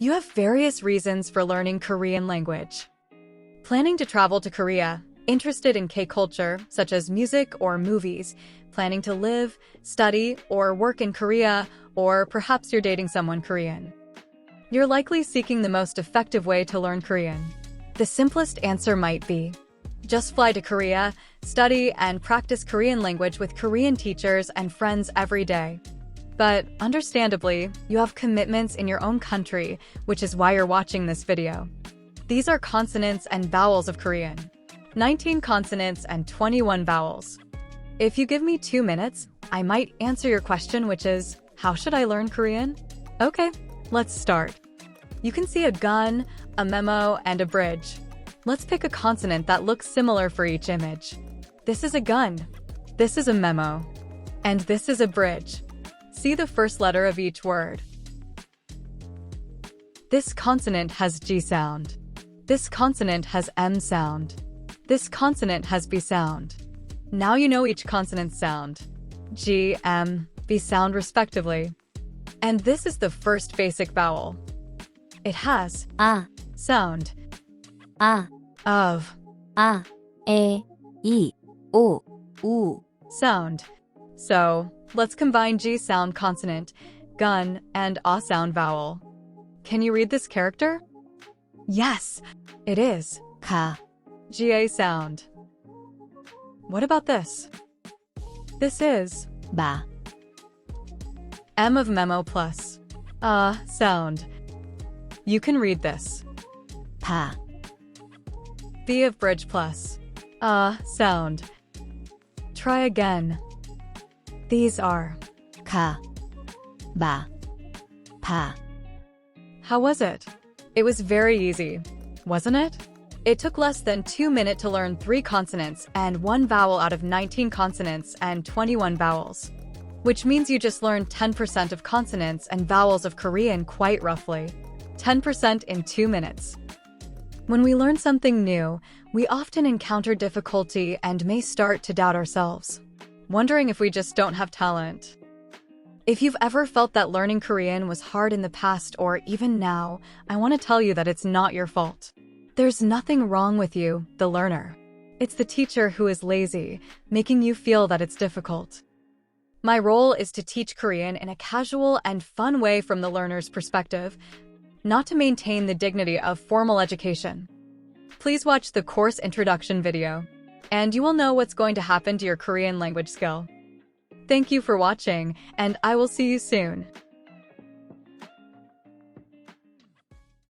You have various reasons for learning Korean language. Planning to travel to Korea, interested in K-culture, such as music or movies, planning to live, study, or work in Korea, or perhaps you're dating someone Korean. You're likely seeking the most effective way to learn Korean. The simplest answer might be, just fly to Korea, study, and practice Korean language with Korean teachers and friends every day. But, understandably, you have commitments in your own country, which is why you're watching this video. These are consonants and vowels of Korean. 19 consonants and 21 vowels. If you give me 2 minutes, I might answer your question, which is, how should I learn Korean? Okay, let's start. You can see a gun, a memo, and a bridge. Let's pick a consonant that looks similar for each image. This is a gun. This is a memo. And this is a bridge. See the first letter of each word. This consonant has G sound. This consonant has M sound. This consonant has B sound. Now you know each consonant's sound. G, M, B sound respectively. And this is the first basic vowel. It has A, sound A, of A, E, I, O, U. sound. So, let's combine G sound consonant, gun, and A sound vowel. Can you read this character? Yes, it is Ka, GA sound. What about this? This is Ba, M of memo plus A sound. You can read this. Pa, B of bridge plus A sound. Try again. These are. Ka, Ba, Pa. How was it? It was very easy, wasn't it? It took less than 2 minutes to learn 3 consonants and 1 vowel out of 19 consonants and 21 vowels. Which means you just learned 10% of consonants and vowels of Korean quite roughly. 10% in 2 minutes. When we learn something new, we often encounter difficulty and may start to doubt ourselves, wondering if we just don't have talent. If you've ever felt that learning Korean was hard in the past or even now, I want to tell you that it's not your fault. There's nothing wrong with you, the learner. It's the teacher who is lazy, making you feel that it's difficult. My role is to teach Korean in a casual and fun way from the learner's perspective, not to maintain the dignity of formal education. Please watch the course introduction video, and you will know what's going to happen to your Korean language skill. Thank you for watching, and I will see you soon.